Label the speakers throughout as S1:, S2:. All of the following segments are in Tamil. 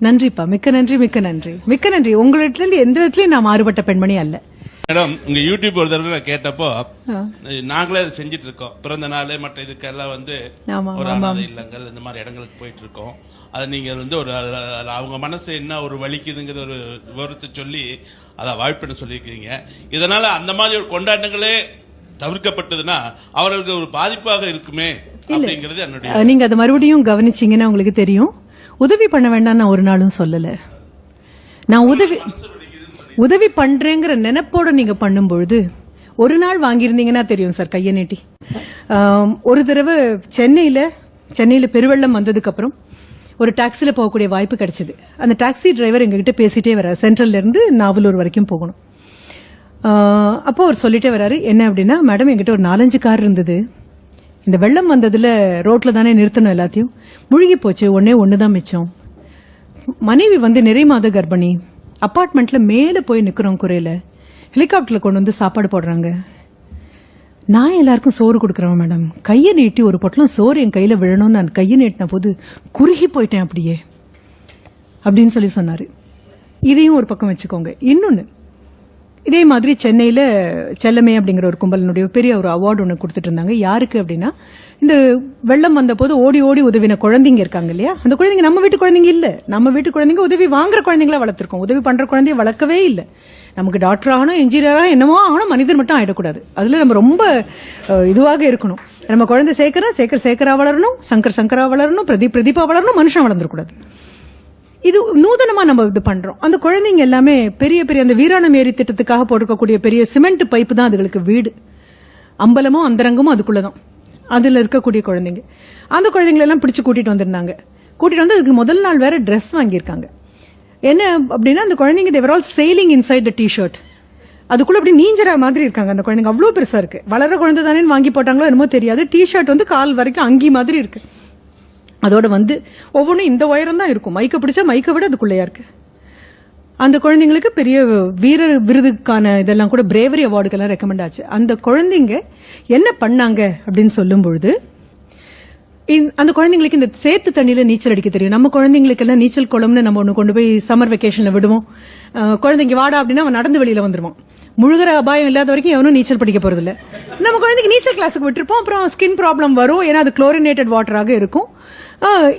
S1: நன்றிப்பா, மிக்க நன்றி, மிக்க நன்றி, மிக்க நன்றி. உங்களிடத்துல இருந்து எந்த விதத்திலயும் நான் மாறுபட்ட பெண்மணி அல்ல.
S2: மேடம், உங்க யூடியூப் ஒரு தடவை நான் கேட்டப்போ நாங்களே அதை செஞ்சிட்டு இருக்கோம். பிறந்த நாள் மற்ற இதுக்கெல்லாம் ஒரு அனாதை இல்லங்கள் இந்த மாதிரி இடங்களுக்கு போயிட்டு இருக்கோம். அது நீங்க ஒரு அவங்க மனசு என்ன ஒரு வலிக்குதுங்கிற ஒரு விவரத்தை சொல்லி அதை அவாய்ட் பண்ண சொல்லியிருக்கீங்க. இதனால அந்த மாதிரி ஒரு கொண்டாட்டங்களே தவிர்க்கப்பட்டதுன்னா அவர்களுக்கு ஒரு பாதிப்பாக இருக்குமே அப்படிங்கிறது என்னுடைய.
S1: நீங்க அதை மறுபடியும் கவனிச்சீங்கன்னா உங்களுக்கு தெரியும். உதவி பண்ண வேண்டாம் நான் ஒரு நாளும் சொல்லல. நான் உதவி பண்றேங்கிற நினைப்போட நீங்க பண்ணும்பொழுது ஒரு நாள் வாங்கியிருந்தீங்கன்னா தெரியும் சார் கையை நீட்டி. ஒரு தடவை சென்னையில பெருவெள்ளம் வந்ததுக்கு அப்புறம் ஒரு டாக்ஸில போகக்கூடிய வாய்ப்பு கிடைச்சது. அந்த டாக்ஸி டிரைவர் எங்ககிட்ட பேசிட்டே வர்றாரு. சென்ட்ரல்ல இருந்து நாவலூர் வரைக்கும் போகணும். அப்போ அவர் சொல்லிட்டே வர்றாரு, என்ன அப்படின்னா, மேடம் என்கிட்ட ஒரு 4-5 கார் இருந்தது. இந்த வெள்ளம் வந்ததுல ரோட்ல தானே நிறுத்தணும், எல்லாத்தையும் முழுகி போச்சு. ஒண்ணுதான் மிச்சம். மனைவி நிறை மாத கர்ப்பிணி. அபார்ட்மெண்ட்ல மேல போய் நிக்கிறோம் குறையில. ஹெலிகாப்டர்ல கொண்டு வந்து சாப்பாடு போடுறாங்க. நான் எல்லாருக்கும் சோறு கொடுக்கறேன் மேடம். கையை நீட்டி ஒரு பொட்டலம் சோறு என் கையில விழணும்னு நான் கையை நீட்டின போது குறுகி போயிட்டேன் அப்படியே அப்படின்னு சொல்லி சொன்னாரு. இதையும் ஒரு பக்கம் வச்சுக்கோங்க. இன்னொன்னு, இதே மாதிரி சென்னையில செல்லமே அப்படிங்கிற ஒரு கும்பலினுடைய பெரிய ஒரு அவார்டு ஒன்று கொடுத்துட்டு இருந்தாங்க. யாருக்கு அப்படின்னா, இந்த வெள்ளம் வந்த போது ஓடி ஓடி உதவின குழந்தைங்க இருக்காங்க இல்லையா, அந்த குழந்தைங்க நம்ம வீட்டு குழந்தைங்க இல்ல. நம்ம வீட்டு குழந்தைங்க உதவி வாங்குற குழந்தைங்களா வளர்த்திருக்கோம். உதவி பண்ற குழந்தைய வளர்க்கவே இல்லை. நமக்கு டாக்டர் ஆகணும், இன்ஜினியர் ஆகணும், என்னமோ ஆகணும், மனிதர் மட்டும் ஆயிடக்கூடாது. அதுல நம்ம ரொம்ப இதுவாக இருக்கணும். நம்ம குழந்தை சேக்கரா வளரணும், சங்கரா வளரணும், பிரதீபா வளரணும், மனுஷன் வளர்ந்துடக்கூடாது. இது நூதனமா நம்ம இது பண்றோம். அந்த குழந்தைங்க எல்லாமே பெரிய பெரிய அந்த வீராணம் ஏரி திட்டத்துக்காக போட்டிருக்கக்கூடிய பெரிய சிமெண்ட் பைப்பு தான் அதுகளுக்கு வீடு. அம்பலமும் அந்தரங்கமும் அதுக்குள்ளதான். அதுல இருக்கக்கூடிய குழந்தைங்க, அந்த குழந்தைங்களை எல்லாம் பிடிச்சு கூட்டிட்டு வந்திருந்தாங்க. கூட்டிட்டு வந்து அதுக்கு முதல் நாள் வேற ட்ரெஸ் வாங்கியிருக்காங்க. என்ன அப்படின்னா, அந்த குழந்தைங்க they were all sailing inside the t-shirt. அதுக்குள்ள அப்படி நீஞ்சற மாதிரி இருக்காங்க அந்த குழந்தைங்க. அவ்வளவு பெருசா இருக்கு. வளர குழந்தை தானே வாங்கி போட்டாங்களோ என்னமோ தெரியாது. டி-ஷர்ட் கால் வரைக்கும் அங்கி மாதிரி இருக்கு. அதோட ஒவ்வொன்றும் இந்த உயரம் தான் இருக்கும். மைக்க பிடிச்சா மைக்க விட அதுக்குள்ளையா இருக்கு. அந்த குழந்தைங்களுக்கு பெரிய வீரர் விருதுக்கான இதெல்லாம் கூட பிரேவரி அவார்டுக்கெல்லாம் ரெக்கமெண்ட் ஆச்சு. அந்த குழந்தைங்க என்ன பண்ணாங்க அப்படின்னு சொல்லும் பொழுது, அந்த குழந்தைங்களுக்கு இந்த சேத்து தண்ணியில நீச்சல் அடிக்க தெரியும். நம்ம குழந்தைங்களுக்கு எல்லாம் நீச்சல் குளம்னு நம்ம ஒண்ணு கொண்டு போய் சம்மர் வெக்கேஷன்ல விடுவோம். குழந்தைங்க வாடா அப்படின்னா அவன் நடந்து வெளியில வந்துருவான். முழுகிற அபாயம் இல்லாத வரைக்கும் எவனும் நீச்சல் படிக்க போறது இல்ல. நம்ம குழந்தைக்கு நீச்சல் கிளாஸுக்கு விட்டுருப்போம். அப்புறம் ஸ்கின் ப்ராப்ளம் வரும். ஏன்னா அது குளோரினேட்டட் வாட்டராக இருக்கும்.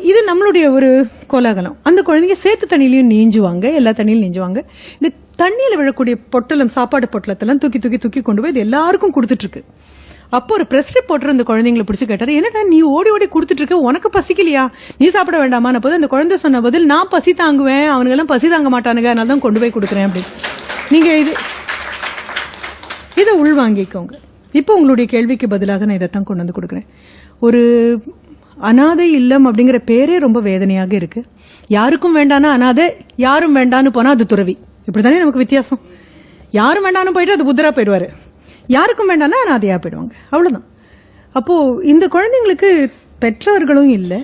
S1: இது நம்மளுடைய ஒரு கோலாகலம். அந்த குழந்தைங்க சேத்து தண்ணியிலையும் நீஞ்சுவாங்க, எல்லா தண்ணியிலும் நீஞ்சுவாங்க. இந்த தண்ணியில விழக்கூடிய பொட்டலம், சாப்பாடு பொட்டலத்தெல்லாம் தூக்கி தூக்கி தூக்கி கொண்டு போய் இது எல்லாருக்கும் கொடுத்துட்டு இருக்கு. அப்போ ஒரு பிரஸ் ரிப்போர்ட்டர் அந்த குழந்தைங்களை பிடிச்சு கேட்டாரு, என்னடா நீ ஓடி ஓடி கொடுத்துட்டு இருக்க, உனக்கு பசிக்கலையா, நீ சாப்பிட வேண்டாமா? போது அந்த குழந்தை சொன்ன பதில், நான் பசி தாங்குவேன், அவனுங்க எல்லாம் பசி தாங்க மாட்டானுங்க, அதனால தான் கொண்டு போய் கொடுக்குறேன் அப்படின்னு. நீங்க இதை உள்வாங்கிக்கோங்க. இப்போ உங்களுடைய கேள்விக்கு பதிலாக நான் இதைத்தான் கொண்டு வந்து கொடுக்குறேன். ஒரு அனாதை இல்லம் அப்படிங்கிற பேரே ரொம்ப வேதனையாக இருக்கு. யாருக்கும் வேண்டானா அனாதை, யாரும் வேண்டான்னு போனா அது துறவி. இப்படித்தானே நமக்கு வித்தியாசம். யாரும் வேண்டான்னு போயிட்டு அது புத்தரா போயிடுவாரு. யாருக்கும் வேண்டாம்னா அனாதையா போயிடுவாங்க. அவ்வளவுதான். அப்போ இந்த குழந்தைங்களுக்கு பெற்றவர்களும் இல்லை,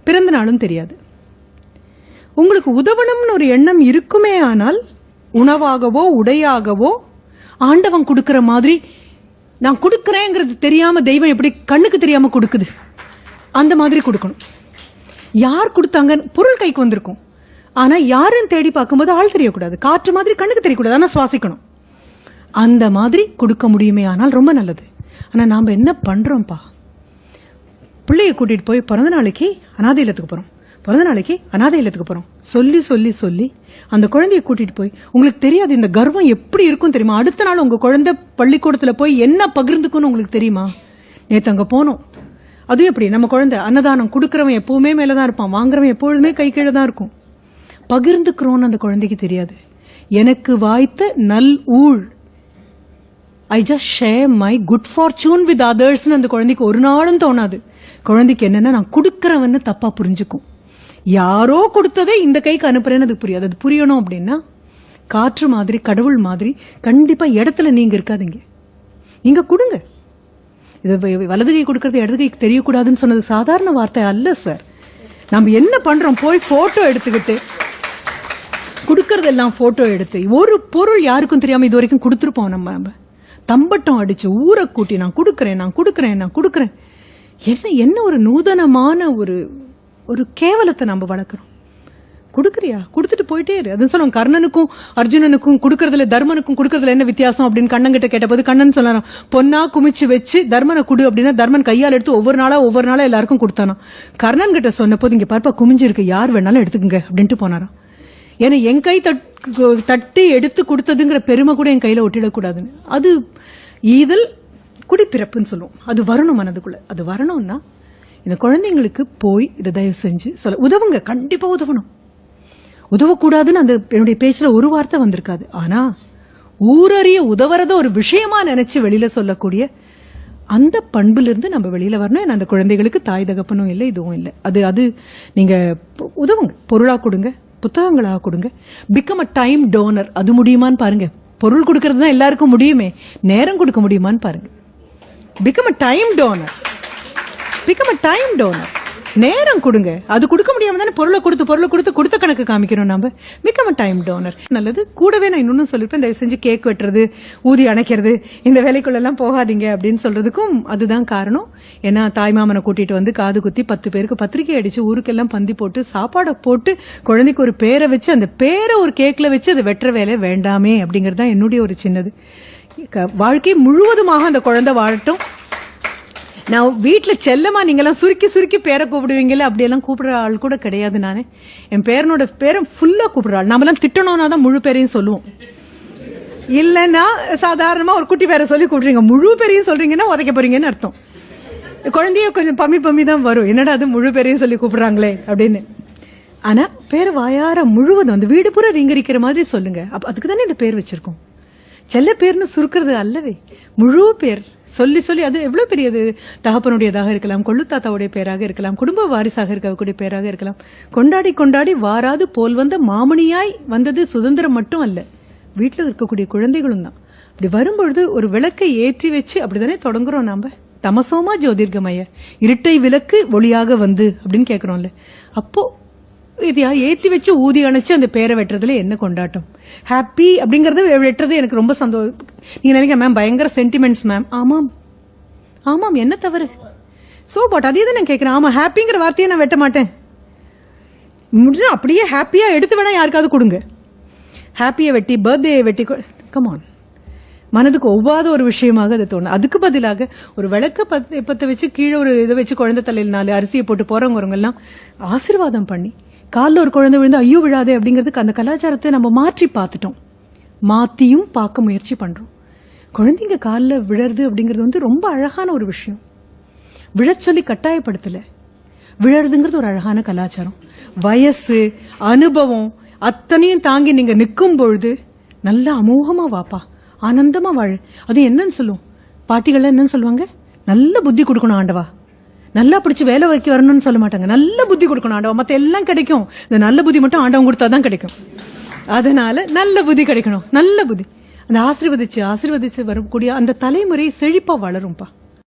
S1: பிறந்த நாளும் தெரியாது. உங்களுக்கு உதவணும்னு ஒரு எண்ணம் இருக்குமே, ஆனால் உணவாகவோ உடையாகவோ ஆண்டவன் கொடுக்கிற மாதிரி நான் கொடுக்கறேங்கிறது தெரியாம தெய்வம் எப்படி கண்ணுக்கு தெரியாம கொடுக்குது, அந்த மாதிரி கொடுக்கணும். யார் கொடுத்தாங்க, பொருள் கைக்கு வந்திருக்கும், ஆனா யாருன்னு தேடி பார்க்கும்போது ஆள் தெரியக்கூடாது. காற்று மாதிரி கண்ணுக்கு தெரியக்கூடாது, ஆனா சுவாசிக்கணும். அந்த மாதிரி கொடுக்க முடியுமே, ஆனால் ரொம்ப நல்லது. ஆனா நாம என்ன பண்றோம்ப்பா, பிள்ளைய கூட்டிட்டு போய் பிறந்த நாளைக்கு அனாதை இல்லத்துக்கு போறோம், பிறந்த நாளைக்கு அனாதை இல்லத்துக்கு போறோம் சொல்லி சொல்லி சொல்லி அந்த குழந்தைய கூட்டிட்டு போய், உங்களுக்கு தெரியாது இந்த கர்வம் எப்படி இருக்கும் தெரியுமா? அடுத்த நாள் உங்க குழந்தை பள்ளிக்கூடத்துல போய் என்ன பகிர்ந்துக்குன்னு உங்களுக்கு தெரியுமா? நேத்து அங்க போனோம். அதுவும் எப்படி, நம்ம குழந்தை அன்னதானம் கொடுக்கறவன் எப்பவுமே மேலதான் இருப்பான், வாங்குறவன் எப்பொழுதுமே கை கீழே தான் இருக்கும். பகிர்ந்துக்கிறோன்னு அந்த குழந்தைக்கு தெரியாது. எனக்கு வாய்த்த நல் ஊழ், I just share my good fortune with others அந்த குழந்தைக்கு ஒரு நாளும் தோணாது. குழந்தைக்கு என்னன்னா, நான் கொடுக்கறவன்னு தப்பா புரிஞ்சுக்கும். யாரோ கொடுத்ததே இந்த கைக்கு அனுப்புறேன்னு அதுக்கு புரியாது. அது புரியணும் அப்படின்னா காற்று மாதிரி, கடவுள் மாதிரி கண்டிப்பா இடத்துல நீங்க இருக்காதீங்க. நீங்க கொடுங்க. இது வலது கை கொடுக்கறது இடது கைக்கு தெரியக்கூடாதுன்னு சொன்னது சாதாரண வார்த்தை அல்ல சார். நம்ம என்ன பண்றோம், போய் போட்டோ எடுத்துக்கிட்டு கொடுக்கறதெல்லாம் போட்டோ எடுத்து ஒரு பொருள் யாருக்கும் தெரியாம இது வரைக்கும் கொடுத்துருப்போம். நம்ம தம்பட்டம் அடிச்சு ஊரை கூட்டி நான் கொடுக்கறேன், நான் கொடுக்கறேன், நான் கொடுக்கறேன். என்ன ஒரு நூதனமான ஒரு ஒரு கேவலத்தை நம்ம வளர்க்கிறோம். கொடுக்கறியா, கொடுத்துட்டு போயிட்டே இரு. அதுன்னு சொல்லுவோம், கர்ணனுக்கும் அர்ஜுனனுக்கும் கொடுக்கறதுல தர்மனுக்கும் கொடுக்கறதுல என்ன வித்தியாசம் அப்படின்னு கண்ணன் கிட்ட கேட்டபோது கண்ணன் சொன்னாராம், பொன்னா குமிச்சு வச்சு தர்மனை குடு அப்படின்னா தர்மன் கையால் எடுத்து ஒவ்வொரு நாளா எல்லாருக்கும் கொடுத்தானா. கர்ணன் கிட்ட சொன்ன போது இங்க பார்ப்பா குமிஞ்சு இருக்கு, யார் வேணாலும் எடுத்துக்கங்க அப்படின்ட்டு போனாராம். ஏன்னா என் கை தட்டி எடுத்து கொடுத்ததுங்கிற பெருமை கூட என் கையில ஒட்டிடக்கூடாதுன்னு. அது ஈதல் குடிப்பிறப்புன்னு சொல்லுவோம். அது வரணும் மனதுக்குள்ள. அது வரணும்னா இந்த குழந்தைங்களுக்கு போய் இதை தயவு செஞ்சு சொல்ல உதவுங்க. கண்டிப்பா உதவணும். உதவக்கூடாதுன்னு அந்த என்னுடைய பேச்சுல ஒரு வார்த்தை வந்திருக்காது. ஆனா ஊரறிய உதவுறத ஒரு விஷயமா நினைச்சு வெளியில சொல்லக்கூடிய அந்த பண்புல இருந்து நம்ம வெளியில வரணும். அந்த குழந்தைகளுக்கு தாய் தகப்பனும் இல்லை, இதுவும் இல்லை. அது நீங்க உதவுங்க. பொருளா கொடுங்க, புத்தகங்களாக கொடுங்க. Become a time donor. அது முடியுமான்னு பாருங்க. பொருள் கொடுக்கறது தான் எல்லாருக்கும் முடியுமே, நேரம் கொடுக்க முடியுமான்னு பாருங்க. Become a time donor. Become a time donor. நேரம் கொடுங்க. அது கொடுக்க முடியாம தானே பொருளை கொடுத்து கொடுத்த கணக்கு காமிக்கணும். நம்ம பிகம் அ டைம் டோனர். நல்லது. கூடவே நான் இன்னொன்னு சொல்லிருப்பேன், தயவு செஞ்சு கேக் வெட்டுறது, ஊதி அணைக்கிறது, இந்த வேலைக்குள்ள எல்லாம் போகாதீங்க அப்படின்னு சொல்றதுக்கும் அதுதான் காரணம். ஏன்னா தாய்மாமனை கூட்டிட்டு வந்து காது குத்தி 10 பேருக்கு பத்திரிகை அடிச்சு ஊருக்கெல்லாம் பந்தி போட்டு சாப்பாடை போட்டு குழந்தைக்கு ஒரு பேரை வச்சு அந்த பேரை ஒரு கேக்ல வச்சு அதை வெட்டுற வேலை வேண்டாமே அப்படிங்கறது தான் என்னுடைய ஒரு சின்னது. வாழ்க்கை முழுவதுமாக அந்த குழந்தை வாழட்டும். நான் வீட்டுல செல்லமா நீங்கெல்லாம் சுருக்கி பேரை கூப்பிடுவீங்கல்ல, அப்படியெல்லாம் கூப்பிடுற ஆள் கூட கிடையாது. நானே என் பேரனோட பேரை ஃபுல்லா கூப்பிடுற ஆள். நாமெல்லாம் திட்டணும்னா தான் முழு பேரையும் சொல்லுவோம். இல்லன்னா சாதாரணமா ஒரு குட்டி பேரை சொல்லி கூப்பிடுறீங்க, முழு பேரையும் சொல்றீங்கன்னா உதைக்க போறீங்கன்னு அர்த்தம். குழந்தைய கொஞ்சம் பம்மி தான் வரும், என்னடா அது முழு பேரையும் சொல்லி கூப்பிடுறாங்களே அப்படின்னு. ஆனா பேரை வாயார முழுவதும் அந்த வீடு பூரா ரீங்கரிக்கிற மாதிரி சொல்லுங்க. அதுக்கு தானே இந்த பேர் வச்சிருக்கோம். செல்ல பேர்னு சுருக்கிறது அல்லவே, முழு பேர் சொல்லி அது எவ்வளவு பெரியது. தகப்பனுடையதாக இருக்கலாம், கொள்ளு தாத்தாவுடைய பேராக இருக்கலாம், குடும்ப வாரிசாக இருக்கக்கூடிய பேராக இருக்கலாம். கொண்டாடி வாராது போல் வந்த மாமணியாய் வந்தது சுதந்திரம் மட்டும் அல்ல, வீட்டுல இருக்கக்கூடிய குழந்தைகளும் தான். அப்படி வரும்பொழுது ஒரு விளக்கை ஏற்றி வச்சு அப்படித்தானே தொடங்குறோம் நாம. தமசோமா ஜோதிர்கமய, இருட்டை விளக்கு ஒளியாக வந்து அப்படின்னு கேக்குறோம்ல. அப்போ இதையா ஏத்தி வச்சு ஊதி அணைச்சு அந்த பேரை வெட்டுறதுல என்ன கொண்டாட்டம். ஹாப்பி அப்படிங்கறது வெட்டுறது எனக்கு ரொம்ப சந்தோஷம். நீங்க நினைக்க மேம் பயங்கர சென்டிமெண்ட்ஸ் மேம். ஆமாம் என்ன தவறு. சோ வாட், அதே தான் நான் கேட்கிறேன். ஆமா ஹாப்பிங்கிற வார்த்தையை நான் வெட்ட மாட்டேன். முடிஞ்சா அப்படியே ஹாப்பியா எடுத்து வேணா யாருக்காவது கொடுங்க. ஹாப்பியை வெட்டி பர்த்டே வெட்டி கமான். மனதுக்கு ஒவ்வாத ஒரு விஷயமாக அது தோணும். அதுக்கு பதிலாக ஒரு விளக்க பத்த வச்சு கீழே ஒரு இதை வச்சு குழந்தை தலையில் 4 அரிசியை போட்டு போறவங்க எல்லாம் ஆசீர்வாதம் பண்ணி, காலில் ஒரு குழந்தை விழுந்து ஐயோ விழாதே அப்படிங்கிறதுக்கு அந்த கலாச்சாரத்தை நம்ம மாற்றி பார்த்துட்டோம். மாத்தியும் பார்க்க முயற்சி பண்றோம். குழந்தைங்க காலில் விழறது அப்படிங்கிறது ரொம்ப அழகான ஒரு விஷயம். விழச்சொல்லி கட்டாயப்படுத்தல, விழறதுங்கிறது ஒரு அழகான கலாச்சாரம். வயசு அனுபவம் அத்தனையும் தாங்கி நீங்க நிற்கும் பொழுது நல்ல அமோகமா வாப்பா, ஆனந்தமா வாழு. அது என்னன்னு சொல்லுவோம் பாட்டிகள், என்னன்னு சொல்லுவாங்க, நல்ல புத்தி கொடுக்கணும் ஆண்டவா, நல்லா பிடிச்சு வேலை வைக்க வரணும்னு சொல்ல மாட்டாங்க. நல்ல புத்தி கொடுக்கணும் ஆண்டவா. மத்த எல்லாம் கிடைக்கும், இந்த நல்ல புத்தி மட்டும் ஆண்டவன் கொடுத்தாதான் கிடைக்கும். அதனால நல்ல புத்தி கிடைக்கணும். நல்ல புத்தி அந்த ஆசீர்வதிச்சு வரக்கூடிய அந்த தலைமுறை செழிப்பா வளரும்பா.